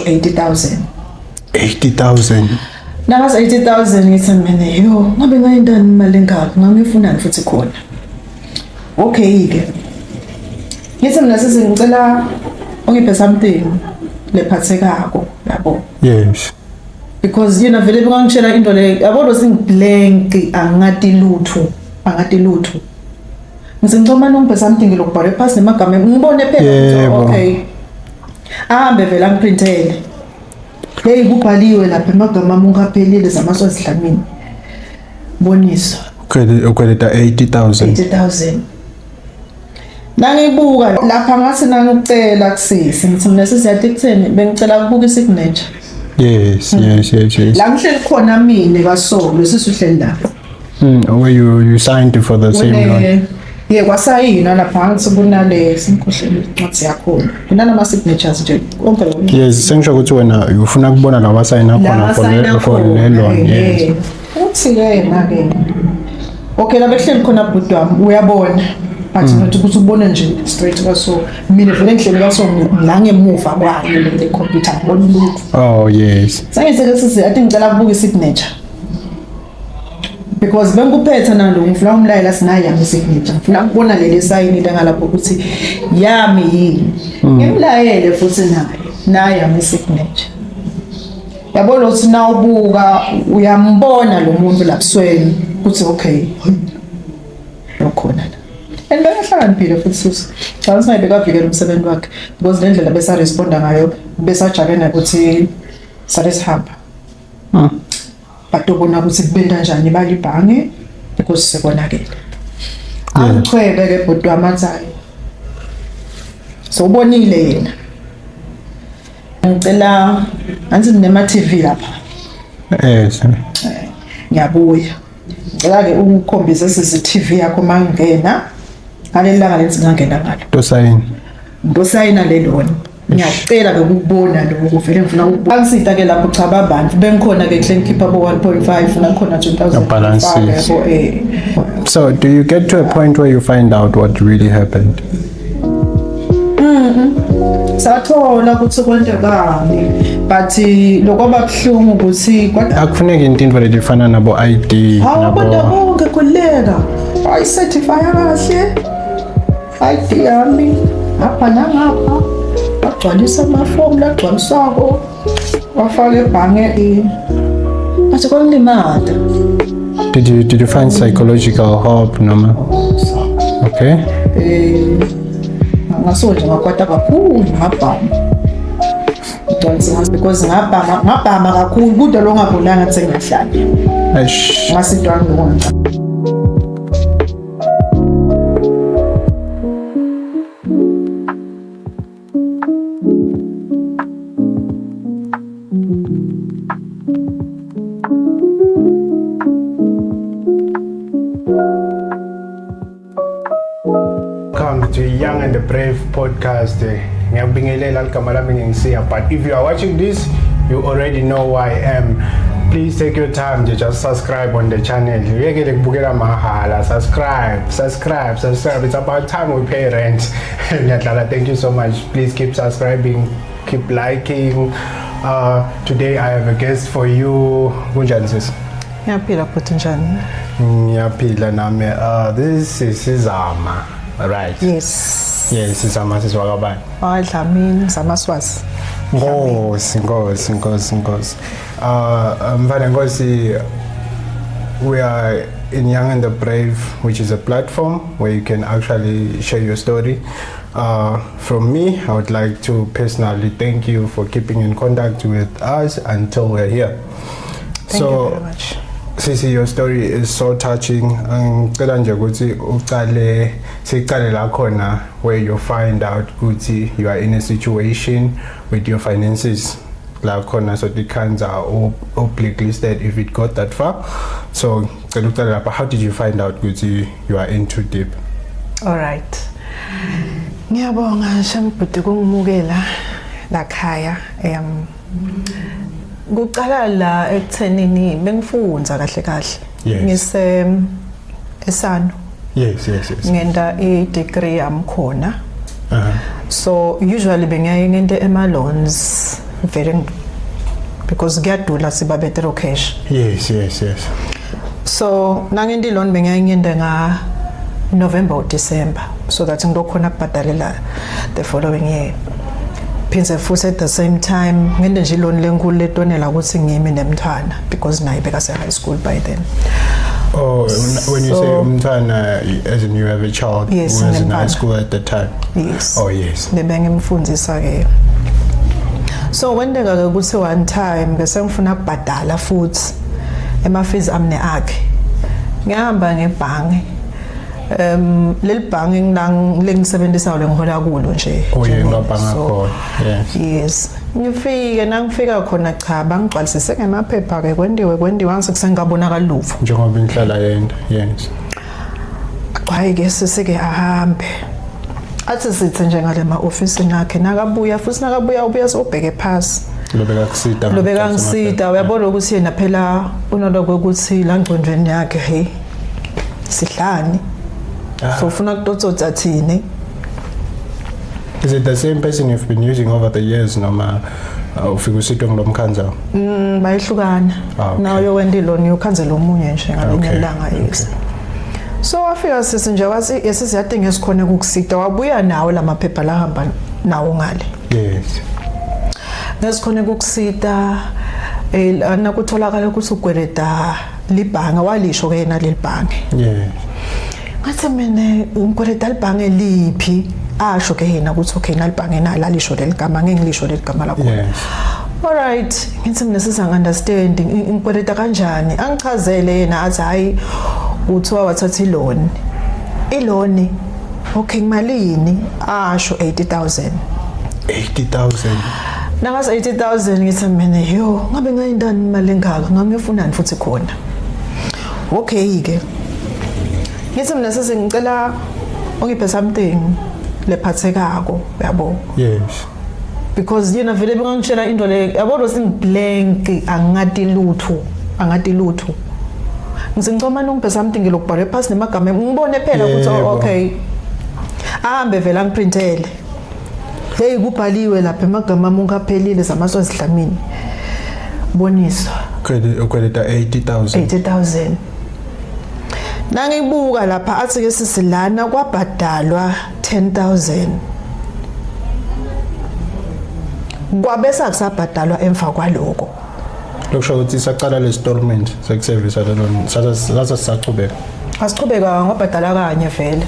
80,000. 80,000. Nakas 80,000 ngithi mina yo ngabe ngayindani imali engaka ngangifunani futhi khona. Okay ke. Ngithi mina sesingicela ungiphe something lephathekako yabo. Yes. Because vele bengangitshela into le yabo singiblank angati lutho. Ngizingcoma nongiphe something lokubhala phansi nemagama ngibone phela okay. Ahambe vele angiprintele. Hey kubhaliwe lapha emagama ungaphelile zamaswazi dlamini. Bonisa. Ukweleta 80,000. 80,000. Nangibuka lapha ngase nangicela kusisi ngithi mina sisiyathi kutheni bengicela ukubuka isignature. Yes. La ngihleli khona mina kaSolo sisuhleli lapha. Where you signed for the same loan. Yeah, kwasayina lapha ngithi kunale simkhohlelo incwadi yakhona. Kunana signatures nje konke lokho. Yes, sengisho ukuthi wena ufuna kubona la wasayina khona for le loan. Yes. Uthi yena ke. Okay, la behleli khona bhuti wami uyabona. But ukuthi ubone nje straight kaso mina vele ngihleli kaso la ngemuva kwakhe le computer ngibona lutho. Oh yes. Sengise sisi athi ngicela ukubuka isignature. Because bengikuphethe nalo ngifuna umlayela sinayi yami signature. Ngifuna ukubona leli sign ile ngalapho ukuthi yami yini. Ngimlayele futhi nayi yami signature. Yabo lo sina ubuka uyambona lo muntu lapsweni ukuthi okay. Lokhona la. And bengahlakaniphile futhi susi. Cha singayibe kavikela umsebenzi wakhe because le ndlela besa responda ngayo besajakena ukuthi sale sihamba. Batobona ukuthi kubenda kanjani imali ibhange because sekonakele. Angichwebe ke bhuti wamathayi. So ubonile yena. Ngicela anzi nema TV lapha. Yes. Ngiyabuya. Ngicela ke ukukhombisa CCTV yakho mangena. Ngalelanga lenzi ngangena ngalo. Ndosayina le loan. Ngiyacela ke ukubona lokho vele ngifuna ukubalisita ke lapho cha babantu bengikhona ke hle ngikhipha bo 1.5 nakhona 2005. So do you get to a point where you find out what really happened? Sathola ukuthi kwenzekani but lokho babhlungu ukuthi akufuneki into efana nabo ID nabo bonke kollega I certify kahle ID yami apha nangapha agcwalisa amafomu lagcwalisako wafaka ebhange bathi kwanglimada. Did you find psychological help noma? Okay. Ngasoje ngakwata kakhulu ngabhama. Because ngabhama kakhulu kude lo ngabonanga ukuthi ngiyahlala. Eish. Ngasintwana ngokwenza. Welcome to Young and the Brave podcast. Ngiyabingelela igama lami ngingisiya, but if you are watching this, you already know who I am. Please take your time to just subscribe on the channel. Uyekele kubukela mahala. Subscribe. It's about time we pay rent. Ngiyadlala, thank you so much. Please keep subscribing, keep liking. Today I have a guest for you. Kunjani sis? Ngiyaphila futhi njani? Ngiyaphila nami. This is Sizama. Right. Yes. Yes, Sizama siswakabani. Dlamini zamaswazi. Nkosi. Mfana Nkosi, we are in Young and the Brave, which is a platform where you can actually share your story. From me, I would like to personally thank you for keeping in contact with us until we're here. Thank you very much. Sisi, your story is so touching. Ngicela nje ukuthi siqale la khona where you find out ukuthi you are in a situation with your finances la khona so the cans are all blacklisted if it got that far. So ngicela uqale lapha, how did you find out ukuthi you are in too deep? All right. Ngiyabonga shambhuti kungimukela la khaya. Kuqala la ekuthenini bengifunza kahle ngise esano. Yes. Ngenda i-degree yami khona. So usually bengiyaye ngente ema loans vele because kuyadula siba better cash. Yes. So nangendi loan bengiyinyende nga November or December, so that ngizokhona ukubhadalela the following year. Phinze futhi at the same time ngende nje loan lenkulu letonela ukuthi ngimi nemntwana because naye bekase high school by then. Oh, when you say umntwana, as in you have a child who was in high school at the time? Yes. Oh, yes. Bebengimfundisa ke. So kwendeka ke ukuthi one time bese ngifuna ukubhadala futhi ema-fees amne akhe. Ngihamba ngebhange. Leli bhange lengisebenzisa lengihola kulo nje. Oh, yeah, ngabhanga khona. Yes. Ngifika khona cha bangigcwalisise ngemaphepha ke kwendiwe ngisengabonakala luvo. Njengoba inhlala yenda. Yes. Hayi ke sesike ahambe. Athi sithi nje ngale ma-office nakhe nakabuya ubuya sobheke phasi. Lobeka ngisida uyabona ukuthi yena phela unaloko ukuthi la ngqondweni yakhe hey sihlani. So ufuna kutotsotsa thini. Is it the same person you've been using over the years noma ufika usitwe ngilomkhanzela? Bayihlukana. Nawo yowenda iloni ukhanzela omunye nje ngalinye ilanga yes. So wafika sisi nje wathi yesiziyadinga esikhona ukukusida wabuya nawo lamaphepha la hamba nawo ngale. Yes. Ngesikhona ukukusida ana kutholakala ukuthi ugweleda libhanga walisho ke yena lelibhange. Yes. Ngathi mina ngigweleda libhange liphi? Asho ke yena ukuthi okay nalibhange nala lisho leligama ngengilisho leligama lakho. Yes. All right, ngithi mina sisangunderstand ngigweleda kanjani? Angichazele yena athi hayi uthiwa wathatha iloni. Iloni okay malini? Asho 80,000. 80,000. Nangase 80,000 ngithi mina yo ngabe ngayindani imali engaka ngangifunani futhi khona. Okay ke. Ngithi mina sesingicela ungiphe something lephathekako yabo. Yes. Because yena vele bengangitshela into le yabo singiblank angati lutho. Ngizingcoma nongiphe something lokubhala phasi nemagama ngibone phela ukuthi okay. Ahambe vele angiprintele. Hey kubhaliwe lapha emagama mungaphelile zamaso ezihlamini. Boniswa. Credit 80,000. 80,000. Nangibuka lapha athi ke sisilana kwabhadalwa 10,000. Kwabese akusabhadalwa emva kwaloko. Lokusho ukuthi saqala le installment sekuservice alone sasachubeka. Asichubeka ngabhadala kanye vele.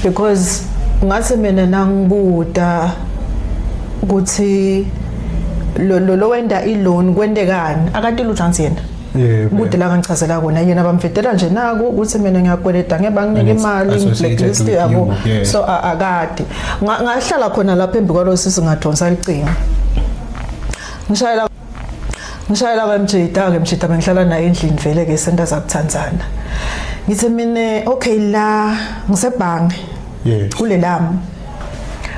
Because ngathi mina nangibuda ukuthi lo wenda iloan kwendekani akade luthansi yena. Bude la ngichazela kona yena bamfedela nje naku ukuthi mina ngiyakweleta ngebanginike imali blacklist yabo so akade ngahlala khona lapha embi kwalo sisi ngadonsa licinga ngishayela kwamjita bengihlala naye endlini vele ke center zakuThanzana ngithi mina okay la ngisebhange kulelami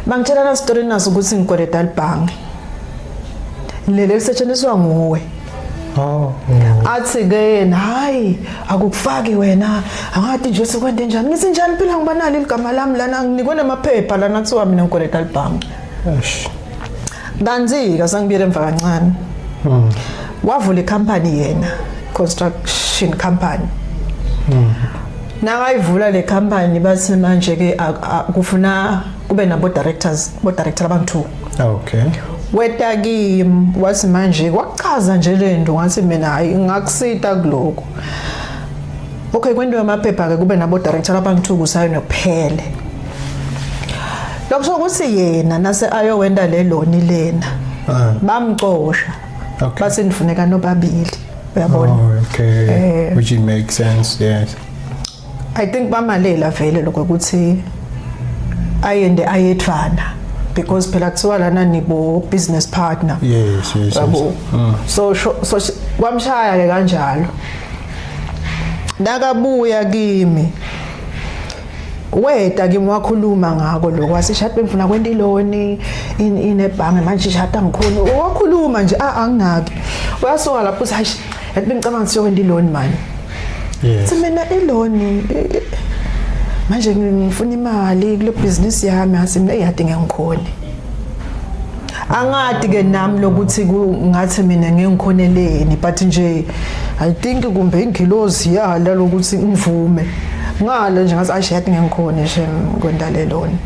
bangitshela na story naso ukuthi ngikweleta libhange lele lisetshenziswa nguwe. Athi ke yena hayi akukufaki wena angathi nje sekwende njani ngithi njani phela ngibanali igama lami lana nginikwe namaphepha lana kuthiwa mina ngikweleta libhange. Danzika sangibiyele emva kancane. Wavula icompany yena construction company. Nakayivula le company bathi manje ke kufuna kube nabo director abantu. Okay. Weta kimi wathi manje kwachaza nje lento ngathi mina hayi ngakusita kuloko. Okay kwendiwe amaphepha ke kube nabo director abangithuku sayini kuphele. Lokusho ukuthi yena nase ayowenda le loan lena. Bamxosha. Okay. Bathi nifuneka nobabili. Uyabona? Oh, okay. Which it makes sense, yes. I think bamalela vele lokho ukuthi ayende ayethwana. Because phela kuthiwa lana nibo business partner. Yes. So kwamshaya ke kanjalo. Nakabuya kimi. Weta kimi wakhuluma ngako lokho wasishada bengifuna kwenda iloni inebhange manje shada ngikhona. Wakhuluma nje anginaki. Uyasuka lapho uthi hayi yathi bengicabanga siyokwenda iloni manje. Yes. Mina iloni manje ngifuna imali kule business yami ngasi mina iyadinga ngikhona. Angadi ke nami lokuthi ngathi mina ngikhoneleni but nje I think kumbe ingilozi yala lokuthi ngivume. Ngale nje ngathi ayishayati ngikhona nje ngondalelona.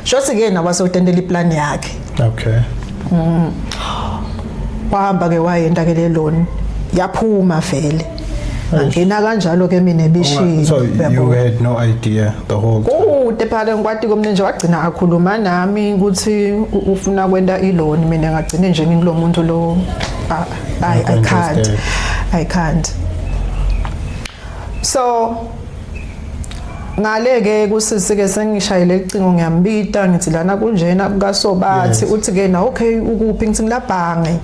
Shothi ke nabasotendela iplan yakhe. Okay. Wahamba ke wayenda ke le loan yaphuma vele. Angena kanjalo ke mina ebishini. So you had no idea the whole time. Kude phela ngikwati komnye nje wagcina akhuluma nami ukuthi ufuna kwenda iloan mina ngagcine nje ngikulomuntu lo I can't. So ngale ke kusisike sengishayile icingo ngiyambita ngithi lana kunjena kukasobathi uthi ke na okay ukuphi ngithi ngilabhange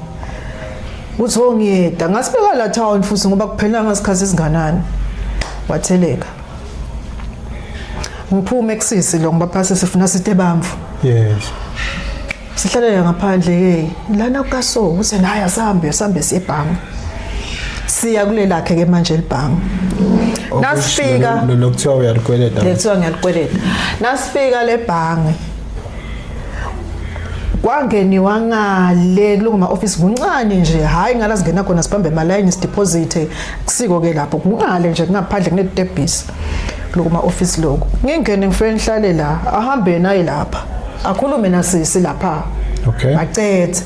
uthi ngiyeda ngasibeka la town futhi ngoba kuphela ngasikhathi esinganani watheleka ngiphume ekusisi lo ngoba phase sifuna sithe bamfu yes sihlalela ngaphandle ke lana kukaso uthi naye asambe siye ebhange siya kulela ke manje libhange nasifika lokuthiwa uyalikweleta lethiwa ngiyalikweleta nasifika lebhange kwangeniwa ngale kulunguma office kuncane nje hayi ngala singena khona sibambe line sideposit kusiko ke lapho kungale nje ngaphandle kunetebhisi kulunguma office lokho ngingene ngifike ngihlale la ahambe naye lapha akhulume nasisi lapha okay acethe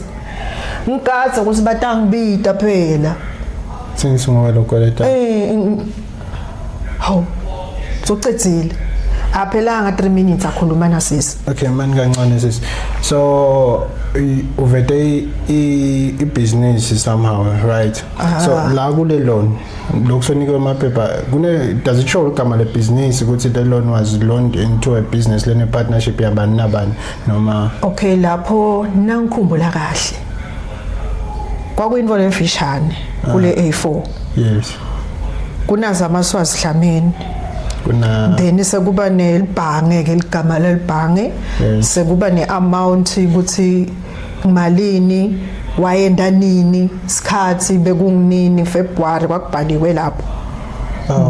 ngikatsa ukuthi batangibita phela since ngoba lokweleta hawu socedzile aphelanga 3 minutes akhuluma nasisi okay man kancane sisi so uvete i-business somehow right so la kule loan lokusonikwe amaphepha does it show igama le business ukuthi the loan was loaned into a business lene partnership yabani nabani noma okay lapho nangikhumbula kahle kwakuyinto emfishane kule A4 yes kunazo amaswazi Dlamini kuna then sekuba nelibhange ke ligama lelibhange sekuba neamount ukuthi malini wayenda nini sikhathi bekunini February kwakubhaliwe lapho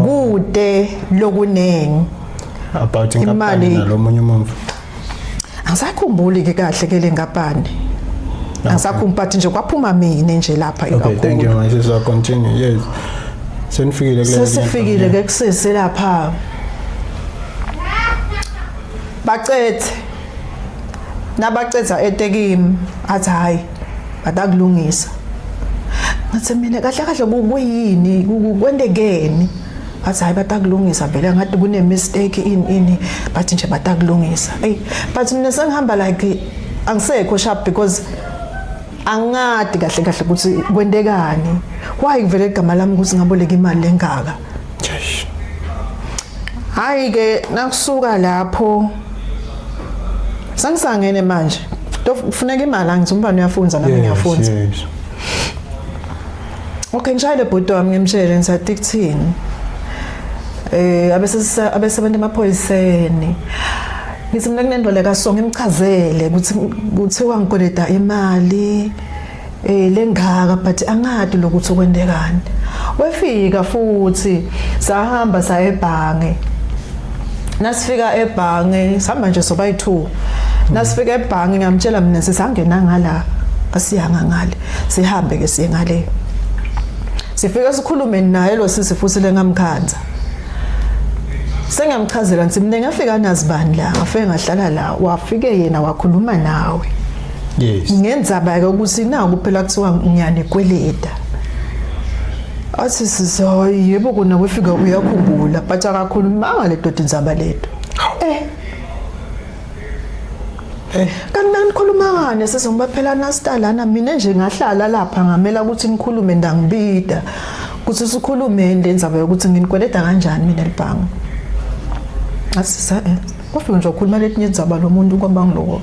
kude lokunengi about inkampani nalomunye umuntu angisakhumbuli ke kahle ke lenkampani angisakhumbuli nje kwaphuma mina nje lapha ikakhulu okay thank you my sister continue yes senifikile kule sesifikile ke kusese lapha bacethe nabacetha etekimi athi hayi batakulungisa ngathi mina kahle kahle kuyini kwendekeni athi hayi batakulungisa vele ngathi kune mistake ini bathi nje batakulungisa hey but mina sengihamba like angisekho sharp because angadi kahle kahle ukuthi kwendekani why kuvele igama lami ukuthi ngaboleka imali lengaka hayi ke nakusuka lapho sangisangene manje kufuneka imali angithi umbani uyafunza nami ngiyafunza okay ngishayile bhuti wami ngimtshele ngisathi kuthini abesebenza emaphoyiseni ngithi mina kunendoleka so ngimchazele ukuthi kuthiwa ngikoleta imali lengaka but angadi lokuthi kwendekani wefika futhi sahamba saya ebhange nasifika ebhange sihamba nje soba yi2 nasifika ebhange ngamtshela mina sisangena ngala asiyanga ngale sihambe ke siye ngale sifika sikhulume naye lo sisi futhi lengamkhanza sengamchazela ngithi mina ngafika nazibani la ngafike ngahlala la wafike yena wakhuluma nawe yes ngenzaba ke ukuthi naku phela kuthiwa ngiyane kweleta athi sizoyi yebo kuna kwefika uyakhumbula but akakhuluma ngale doda inzaba lethu kanti ngikhuluma ngane sesizoba phela nastalana mina nje ngahlala lapha ngamela ukuthi ngikhulume ndangibida ukuthi sikhulume ndenzaba ukuthi nginikweleta kanjani mina libhangi asisa kwafika nje ukukhuluma letinye izaba lo muntu kwamba ngiloko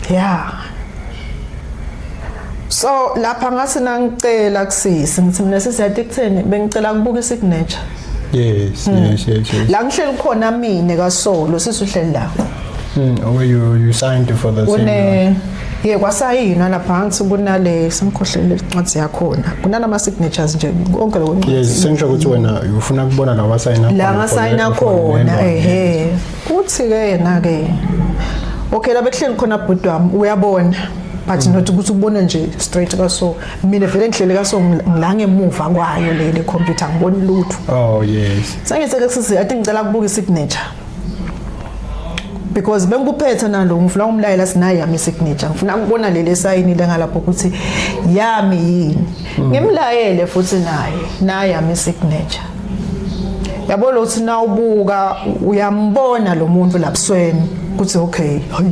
yeah so lapha ngase nangicela kusisi ngithi mina sesiyathi kutheni bengicela ukubuka isignature yes la ngihleli khona mina kaSolo sisuhleli la where you signed for the same kwasayina lapha ngithi kunale simkhohlele incwadi yakhona kunalama signatures nje konke lokho yes sengisho ukuthi wena ufuna kubona la wasayina la ngasayina khona uthi ke yena ke okay la bekuhleli khona bhuti wami uyabona but not ukuthi ubona nje straight kaso mina vele ngihlele kaso ngila ngemuva kwayo le computer ngibona lutho. Oh yes. Sengithe kusisi I think ngicela kubuka isignature because bengikuphethe nalo ngifuna umlayela sinayi yami signature ngifuna ukubona leli sign ile ngalapho ukuthi yami yini ngimlayele futhi nayi yami signature. Yabo lo uthi na ubuka uyambona lo muntu lapsweni ukuthi okay hayi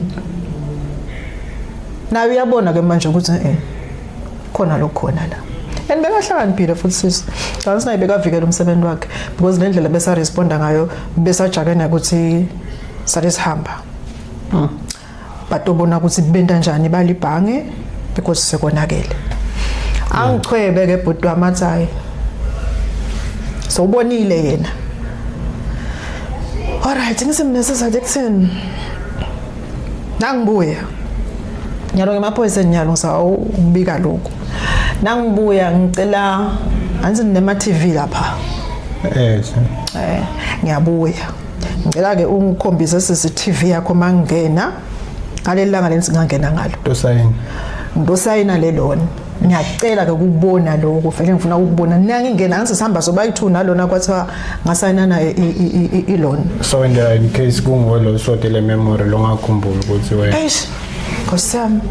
nawe uyabona ke manje ukuthi khona lokhona la and bekahlakaniphile futhi sisi kanti naye bekavikela umsebenzi wakhe because lendlela besa responda ngayo besajakena ukuthi sale sihamba batobona ukuthi benta njani balibhange because sekonakele angichwebe ke bhuti wamathayi so ubonile yena alright ngisemnesizathu ekutheni nangibuya nyalo ngemaphoyisa nyalo ngisawubika lokho nangibuya ngicela anzi nema TV lapha ngiyabuya ngicela ke ungikhombise CCTV yakho mangena ngalelanga leningangena ngalo ndosayina lelona ngiyacela ke ukubona lokho vele ngifuna ukubona nangingena ngisihamba sobayi2 nalona kwathiwa ngasayinana ilona so in case kungolo sotele memory longakhumbula ukuthi wena Kosam.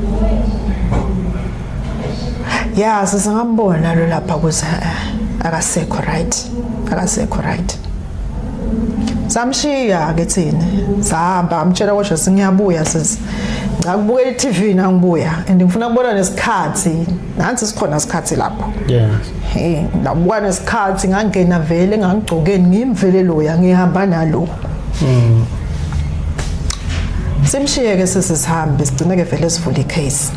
Yeah, sisangambona lo lapha ukuthi akasekho right. Samshiya ke thina. Sahamba amtshela kodwa singiyabuya sisi. Ngakubukela iTV nangibuya and ngifuna ukubona nesikhathi. Nansi sikhona isikhathi lapho. Yes. Ngabuka nesikhathi ngangena vele ngangigcokeni ngimvele loya ngihamba nalo. Simshiye ke sisihambe sigcine ke vele sivula icase.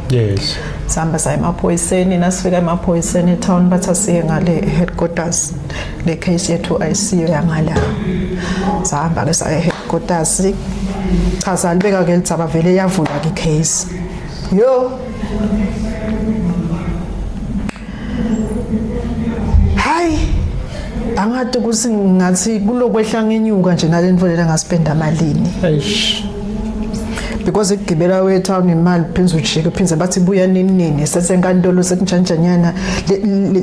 Yes. Sihamba saye emaphoyiseni nasifika emaphoyiseni town bathi asiye ngale headquarters le case yethu ayisiyo yangala. Sihamba ke saye headquarters chaza libeka ke lithaba vele yavula ke case. Yo. Hi. Angathi ukuthi ngathi kulokwehla ngenyuka nje nalenvolela ngaspenda malini. Eish. Because igibela we town imali phenza ujike phinze bathi buya nini sesenkantolo sekunjanjanyana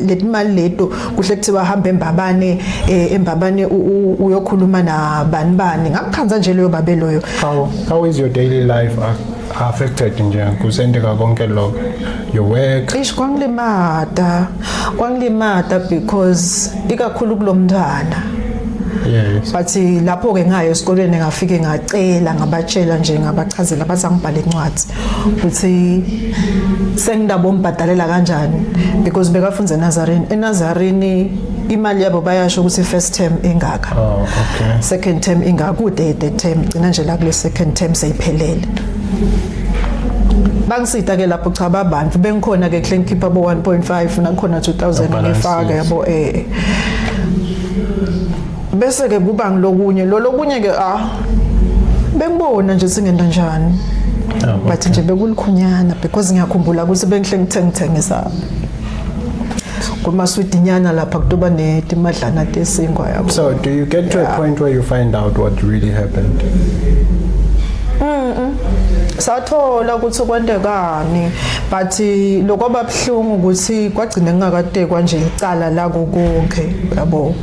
letimali leto kuhle kuthiwa hamba embabane uyokhuluma nabani ngakukhanza nje leyo babe loyo. How is your daily life affected nje kusendeka konke lokho your work? Ish kwangilimata because ikakhulu kulomntwana. Yes. But lapho ke ngayo esikoleni ngafike ngacela ngabatshela nje ngabachazela bathi angibhale incwadi ukuthi sengindabo mbhadalela kanjani because bekafunza eNazarini imali yabo bayasho ukuthi first term ingaka. Oh, okay. Second term ingaka kude term gcina nje la kule second term seyiphelele. Bangisita ke lapho cha babantu bengikhona ke claim keeper bo 1.5 nakhona 2000 ngifaka yabo bese ke kuba ngilokunye lokunye ke bengibona nje singenda njani but nje bekulikhunyana because ngiyakhumbula ukuthi bengihle ngithengisa kuma sweetinyana lapha kutoba netimadlana tesingwa yabo. So do you get to a point where you find out what really happened? Sathola ukuthi kwendekani but lokho babhlungu ukuthi kwagcina ngingakatekwa nje icala la konke yabo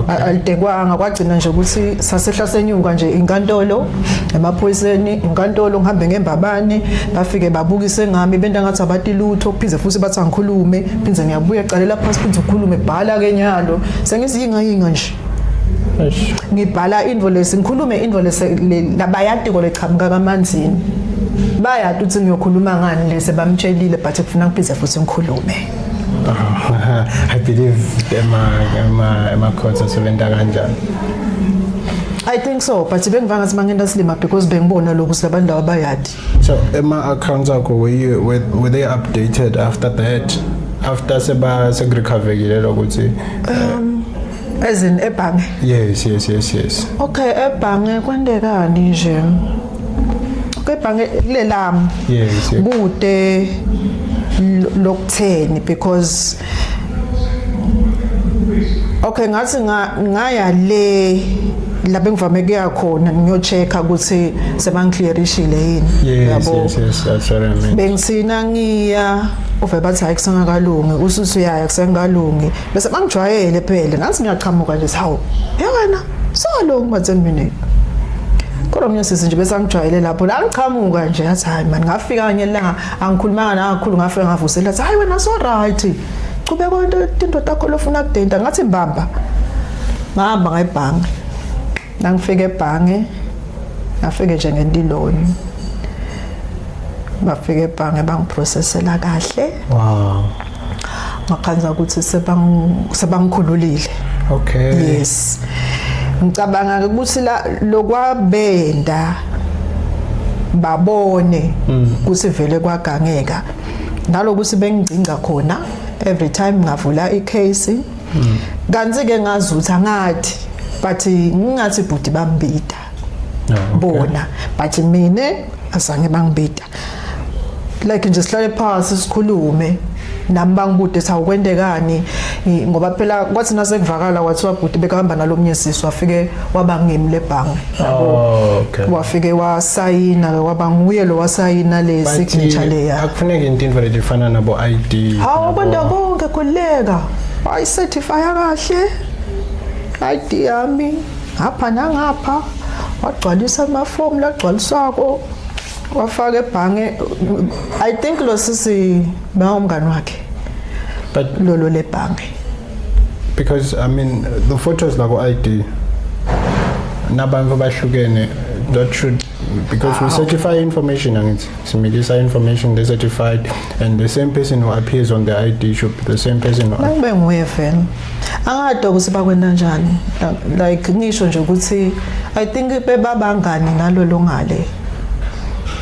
alitekwanga kwagcina nje ukuthi sasehla senyuka nje inkantolo emaphoyiseni inkantolo ngihambe ngembabane bafike babukise ngami benta ngathi abathi lutho kuphize futhi bathi angikhulume phinze ngiyabuya eqalela phansi phinze ukhulume bhala ke nyalo sengiziyinga nje ngibhala invoice ngikhulume invoice labayati ko leqhamuka kamanzini bayati ukuthi ngiyokhuluma ngani lese bamtshelile but kufuna ngiphize futhi ngikhulume. I believe ema courts asebenza kanjani. I think so but bengivanga simangenda silima because bengibona lokhu silabantu abayadi. So ema accounts akho were they updated after that after segrikhavekile lokuthi as in ebhange? Yes. Okay, ebhange kwendekani nje ebhange lelami yes kude lokutheni because okay ngathi ngaya le la bengivame kuya khona ngiyochecka ukuthi sebangiclearishile yini Yes, that's what I mean. bengisina ngiya ove bathi hayi kusengakalungi usuthi uyaya kusengakalungi bese bangijwayele phela ngathi ngiyaqhamuka nje hawu wena solong ma 10 minutes kodwa mina sisi nje bese angijwayele lapho la ngiqhamuka nje athi hayi man ngafika kanye la angikhulumanga nakakhulu ngafika ngavusela athi hayi wena so right chubeka into takho lofuna kudenta ngathi mbamba ngihamba ngayibhange ngifike ebhange ngafike nje ngendiloni bafike ebhange bangiprocessela kahle Wow. ngakhanza ukuthi sebangikhululile. Okay. Yes, ngicabanga ukuthi lokwabenda babone ukuthi vele kwagangeka nalokuthi bengigcinga khona every time ngavula icase kanti ke ngazuthi angathi but ngingathi bhuti bambida bona but mina asange bangibida like nje sihlale phansi sikhulume nami bangibude sawukwendekani ngoba phela kwathi nasekuvakala kwathiwa bhuti bekahamba nalomnye sisi wafike wabangimi lebhange Okay. wafike wasayina waba nguye lo wasayina le signature leya akufuneki into efana nabo ID hawo kwenda konke khuleka ayi certify kahle ID yami ngapha nangapha wagcwalisa amaform lagcwalisako wafaka ebhange I think lo sisi bangumngani wakhe but lolo lebhange because I mean the photos like ID nabantu bahlukene that should because we certify information and it's similisa information they certified and the same person who appears on the ID should be the same person who Mangbe nguye vele angado kusiba kwenda njani like ngisho nje ukuthi I think bebabangani nalolo ngale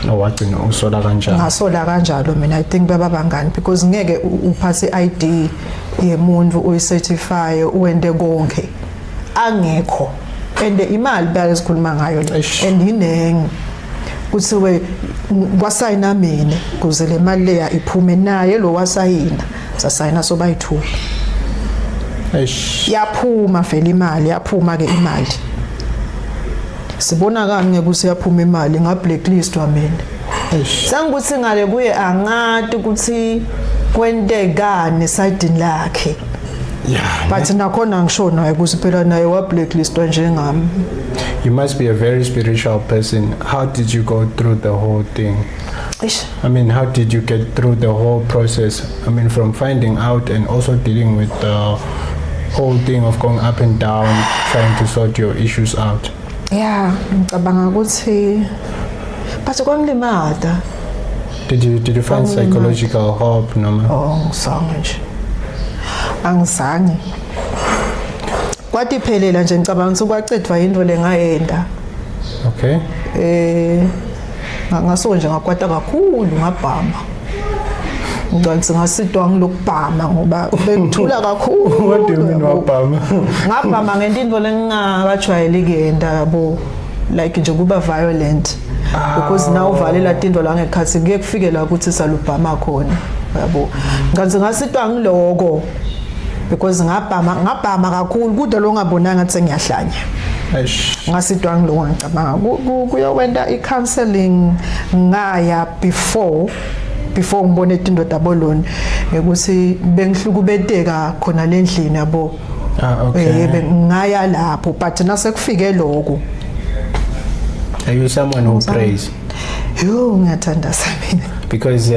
no wagcina usola kanjalo ngasola kanjalo mina I think bebabangani because ngeke uphathe ID yemuntu uyicertify uwende konke angekho and imali bayasikhuluma ngayo le and inengi kuthiwe kwasayina mina kuze le mali leya iphume naye lo wasayina sasayina sobayithu yaphuma vele imali yaphuma ke imali sibona kani ngekuthi yaphuma imali nga blacklist wamina sangukuthi ngale kuye angati ukuthi kwentekani side lakhe yeah but nakhona ngisho naye ukuthi phela naye wa blacklist njengami. you must be a very spiritual person how did you go through the whole thing I mean how did you get through the whole process I mean from finding out and also dealing with the whole thing of going up and down trying to sort your issues out Yeah, ngicabanga ukuthi but kwangilimada. Did you find psychological help noma? Oh, ngizange nje. Angizange. Kwathi phelela nje ngicabanga ukuthi kwacedwa into lengayenda. Okay. Ngaso nje ngakwata kakhulu ngabhama. Ngithi ngasidwa ngilokubhama ngoba bengithula kakhulu. What do you mean wabhama? Ngabhama ngendinto lengingakajwayeleki yabo like nje kuba violent because now uvalela tinto la ngekhathi kuye kufike la ukuthi salubhama khona yabo ngathi ngasidwa ngiloko because ngabhama kakhulu kude lo ngabonanga ukuthi ngiyahlanya ngasidwa ngiloko ngicabanga kuyokwenda i-counseling ngaya before ngibone into daboloni ukuthi bengihlukubeteka khona lendlini yabo Okay. Ngaya lapho but nasekufike lokho Are you someone who prays? Yo ngiyathandaza mina Because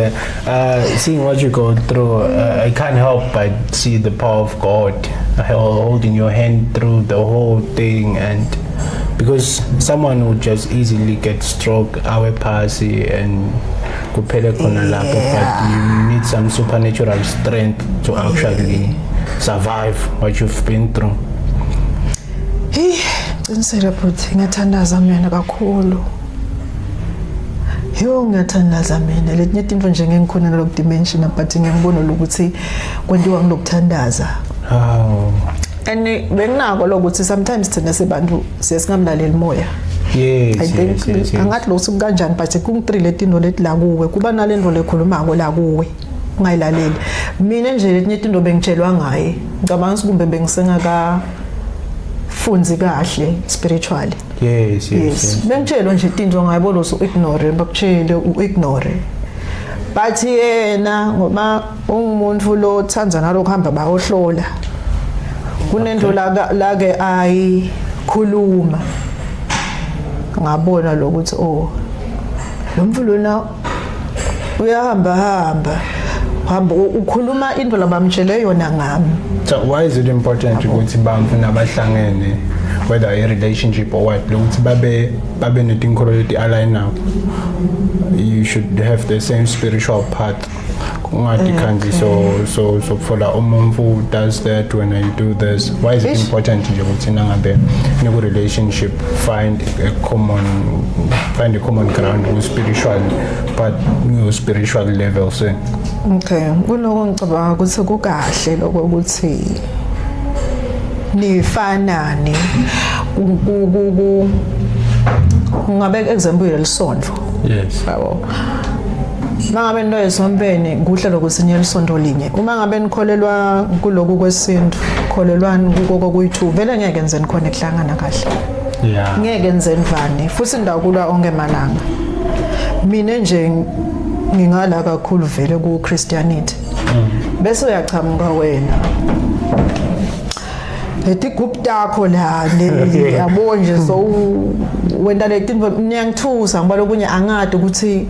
seeing what you go through, I can't help but see the power of God holding your hand through the whole thing, and because someone would just easily get stroke, our passy, and kuphele khona lapho, but you need some supernatural strength to actually survive what you've been through. Qinisela futhi ngiyathandaza mina kakhulu. Ngiyathandaza mina letinye into nje ngengikhona lo dimension but ngiyangibona ukuthi kwenziwa ngilokuthandaza. Oh. And benginako lokuthi sometimes thina sebantu siyasingamlaleli moya. Yes. I think angathi lo suku kanjani but kungi3 letinto leti la kuwe kuba nalento lekhulumako la kuwe ungayilaleli. Mina nje letinye into bengitshelwa ngaye ngicabanga ukuthi kumbe bengisengaka awufunzi kahle spiritually. Yes. Bengitshela nje into ngayibona ignore bakutshele uignore. Bathi yena ngoba ungumuntu lo thanza nalokho hamba bayohlola. Kunento la ke ayikhuluma. Ngabona lokuthi lo mfulu lona uyahamba ukhuluma into labamtshele yona ngami. So why is it important ukuthi bamfu nabahlangene whether a relationship or what ukuthi babe netinkholo leti align up? You should have the same spiritual path. Kungadikhanzi so for the who does that when you do this. Why is it important nje ukuthi nangabe neku relationship find a common ground with spiritual but no spiritual level so. Okay, kuloko ngicabanga ukuthi kukahle lokho ukuthi nifanane ngabe example lisondvo. Yes. Yabo. Mangabe into esompeni kuhle lokusinyela isonto linye. Uma ngabe nikholelwa kuloku kwesintu, kholelwani kuko kuyi2 vele ngeke nze nikhona ekuhlangana kahle. Yeah. Ngeke nze nivane futhi ndakulwa onke malanga. Mina nje ngingala kakhulu vele ku Christianity. Bese uyachamuka wena. Lethi group takho la yabo nje so wenda lethi ngiyangithusa ngoba lokunye angade ukuthi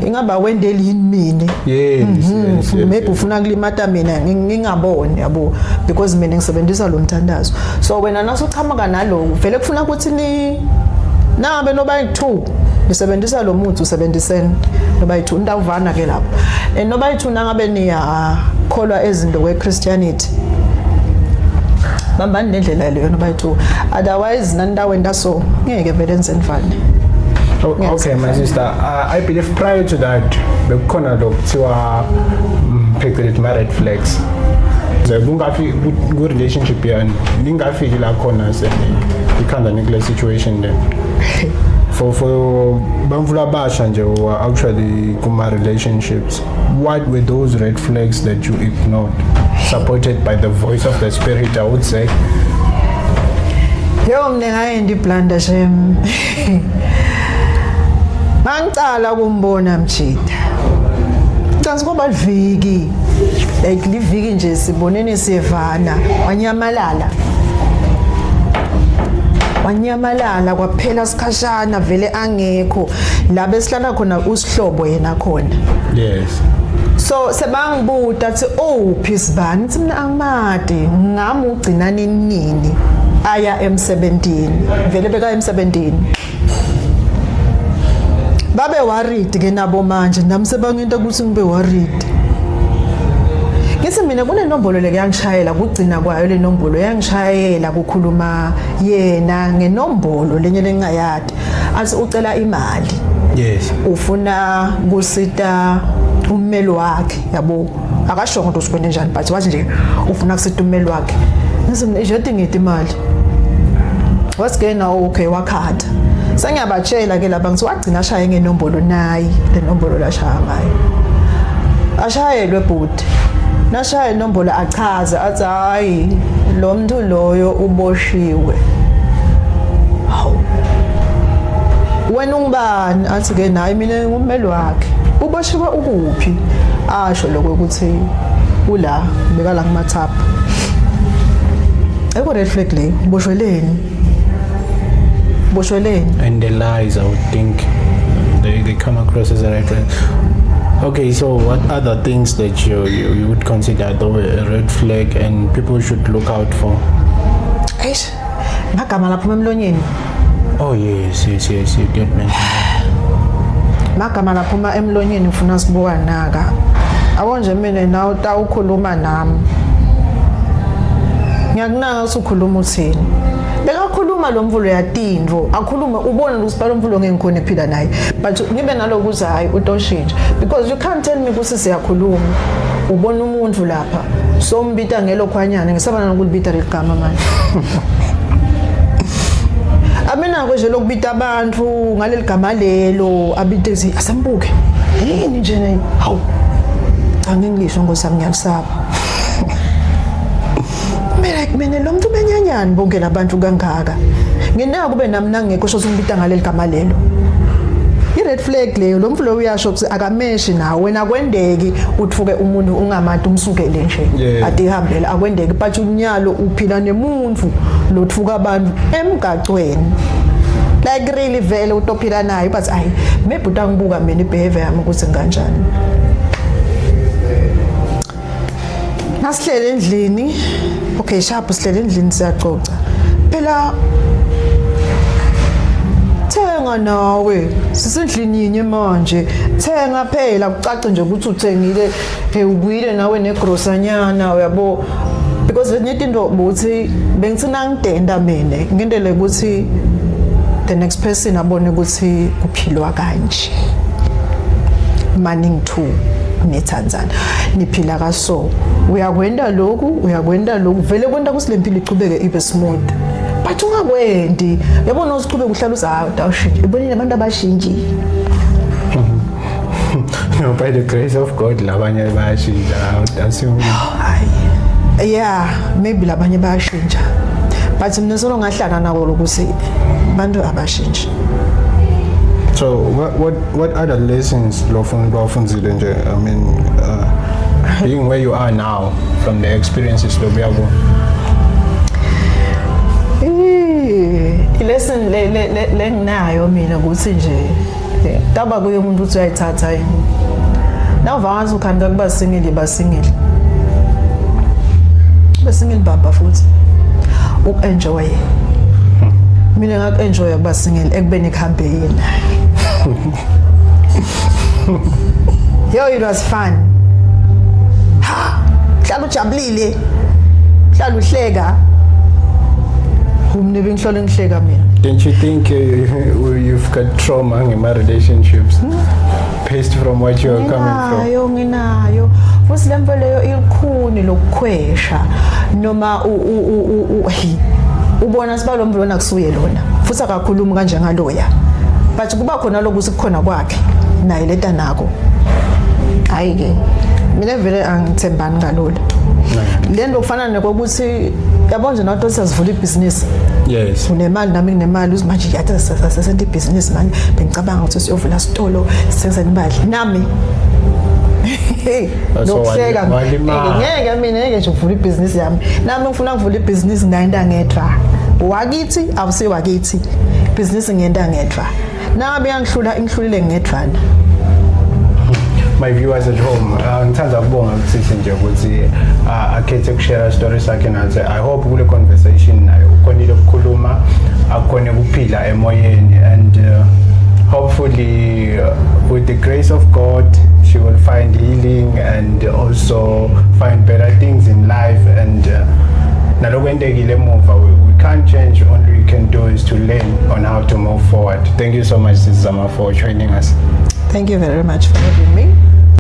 ingaba wendeli yini mina. Yes. Maybe ufuna kulimata mina ngingaboni yabo because mina ngisebenzisa lo mthandazo. So wena nasuchamuka naloko vele kufuna ukuthi nabe noba 2 nisebenzisa lo muthi usebenzisene noba 2 ndawuvana ke lapho. Noba 2 nangabe niya kholwa ezinto kwe Christianity. Bambani nendlela leyo noba 2 otherwise nandaweni so ngeke vele enze nivane. Okay, my sister. I believe prior to that, the corner dokuthiwa picked married flags. The good relationship here, ningafiki la corner se ikhanda nikule situation there. For bamvula basha nje actually kuma relationships. What were those red flags that you ignored? Supported by the voice of the spirit, I would say. Yo mne ngayendi blanda shem. Mangicala kumbona Mjida. Kanti ngoba liviki. Like liviki nje sibonene siyevana, wanyamalala kwaphela sikhashana vele angekho la besihlala khona usihlobo yena khona. Yes. So sebangibuta athi phizibanithi mina angimade ngami ugcina nini aya emsebentini vele beka emsebentini. Babe worried ke nabo manje nami sebanginto ukuthi ngibe worried. Ngithi mina kunenombolo lekuyangishayela kugcina kwayo le nombolo yangishayela kukhuluma yena ngenombolo lenye lengayadi athi ucela imali. Yes. Ufuna kusita ummeli wakhe yabo akasho ukuthi usikwende njani but wathi nje ufuna kusita ummeli wakhe. Ngithi nje ngithi imali. Wasigena okay wakhatha. Sengiyabatshela ke lapha ngithi wagcina ashaya ngenombolo nayi le nombolo la shaya ngayo. Ashayelwe bhuti. Nashaya inombolo achaza athi hayi lo muntu loyo uboshiwe. Hawu. Wena ungubani athi ke nayi mina ngummeli wakhe. Uboshiwe ukuphi? Asho lokho ukuthi ula beka la kumathapha. Eko red flag le boshweleni. And the lies, I would think they come across as a red flag. Okay, so what other things that you would consider a red flag and people should look out for? Eish, magama laphuma emlonyeni. Oh yes, you did mention that. Magama laphuma emlonyeni ufuna sibuka naka. Awonje mina na utawukhuluma nami. Ngiyakunaka usukhuluma uthini. Bekakhuluma lo mvulo yatindvo akhuluma ubona usiphala umvulo ngengikhona ephila naye but ngibe naloku ukuthi hayi utoshintsha because you can't tell me ukuthi siyakhuluma ubona umuntu lapha so mbita ngelokhwanyana ngisabana nokulibita ligama manje. Amina nje lokubita abantu ngaleli gama lelo abite asambuke yini nje nayi hawu anginglisho ngosami ngiyalisaba. like mina lo muntu benyanyani bonke labantu kangaka nginaka kube nami nangekho sho ngibita ngaleli gama lelo i-red flag leyo lo muntu lo uyasho ukuthi akameshi nawe wena kwendeki uthuke umuntu ungamantu umsukele nje ade ihambela akwendeki but unyalo uphila nemuntu lothuka abantu emgacweni like really vele utophila naye but ayi maybe utangibuka mina ibehavior yami ukuthi kanjani nasihlele endlini okay sharp sihlele endlini siyaxoxa phela thenga nawe sisendlini yinye manje thenga phela kucace nje ukuthi uthengile ubuyile nawe negrosanyana uyabo because lenye into ukuthi bengitsina ngidenda mina ngendele ukuthi the next person abone ukuthi kuphilwa kanje maning 2 neTanzania niphila kaso uyakwenda lokhu vele kwenta kusilempilo ichubeke ibe smooth but ungakwendi yabona usiqhubeka uhlala uzawushintsha ibonile abantu abashintshi no by the grace of God labanye bayashintsha assume yeah maybe labanye bayashintsha but mina solo ngahlala nako lokuthi abantu abashintsha. So what other lessons lofunzile nje I mean being where you are now from the experiences lobuyabo lesson le nginayo mina ukuthi nje taba kuye umuntu uthi uyayithatha yini nawuvangaza ukhanda kuba singile basingile baba futhi ukenjoy mina ngakenjoy kuba singile ekubeni kuhambe yena yo it was fun hlala ujabulile hlala uhleka umne bengihlala ngihleka mina. Don't you think you've got trauma in my relationships based from what you are coming from? Nginayo futhi lempo leyo ilikhuni lokukhwesha noma ubona sibalo mvelo nakusuye lona futhi akakhulumi kanje ngaloya but kuba khona lokuthi kukhona kwakhe naye leta nako hayi ke mina vele angithembani ngalolu lento kufana nokuthi yabo nje nato siyazivula ibhizinisi yes unemali nami nginemali uzimanje yathi sasenta ibhizinisi manje bengicabanga ukuthi siyovula isitolo sithengisa imali nami nokuhleka ngeke mina ngeke nje uvula ibhizinisi yami nami ngifuna ukuvula ibhizinisi ngayenda ngedwa wakithi awusewakithi ibhizinisi ngiyenda ngedwa nabe ngihlulile ngedwana. My viewers at home, ngithanda ukubonga ukuthi nje ukuthi akhethe ukushare stories sakhe nathi. I hope kule conversation nayo ukhonile ukukhuluma akhone ukuphila emoyeni and hopefully with the grace of God she will find healing and also find better things in life and nalokwendekile emuva we can't change, only we can do is to learn on how to move forward. Thank you so much Sis Zama for joining us. Thank you very much for having me.